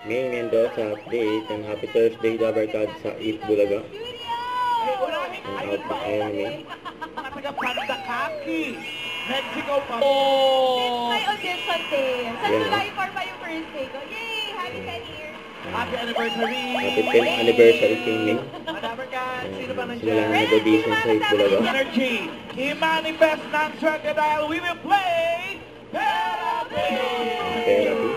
May Mendoza update and happy Thursday Dabber Card sa Eat Bulaga. Ang outback enemy. Mga taga-Pandakaki, Mexico pa. It's my audition day. Sa Yeah. July 4 pa yung first day ko. Yay! Happy 10 years! Happy anniversary! Happy 10th anniversary kay Ming. Madabarkan, sino ba Sila nandiyan? lang nag-audition sa Eat Bulaga. Energy, i-manifest ng Crocodile, we will play Therapy! Therapy.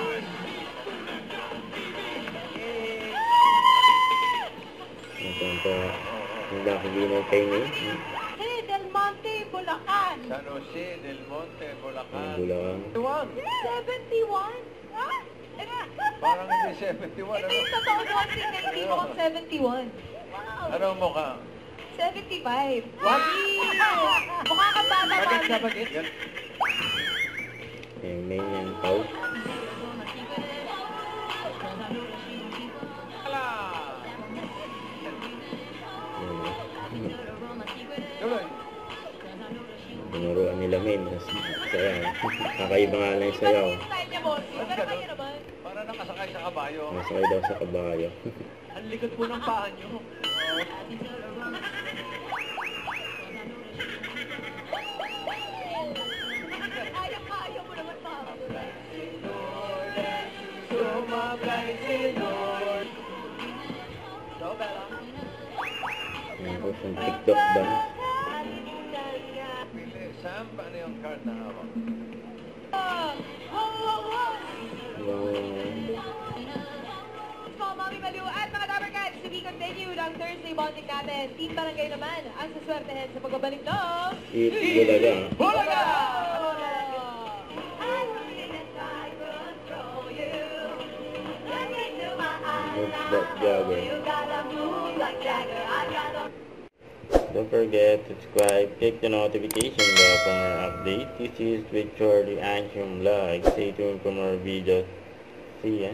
Ito po, ang laki winner kay Ming. Hey, Del Monte, Bulacan! San Jose del Monte, Ang Bulacan. Bulacan. 71? Ah? Parang hindi 71. Ito yung totoo launching na hindi mo kang 71. Wow! Ano mo ka? 75. What? Mukha kang bata Bagit pa. sa bagit? Yung Ming and Pau. Tuloy. Tinuruan nila Ming. Saya. Kakaiba nga lang yung sayaw. Style niya, boss. Pero kayo naman. Para nakasakay sa kabayo. Masakay daw sa kabayo. Ang likod po ng paa nyo. Ayaw mo naman pa. Sumabay si Lord. So, Bella. Yan po, yung TikTok dance. Pili. Saan ba ano yung card na hawak? Yung Small Mommy Malu at mga Dabarcats, to be continued ang Thursday bonding natin. Team Barangay naman ang saswertehin sa pagbabalik ng Eat Bulaga. Bulaga! Oops, that Jagger. Don't forget to subscribe, click the notification bell for more updates. This is with Charlie Action Vlog. Stay tuned for more videos. See ya.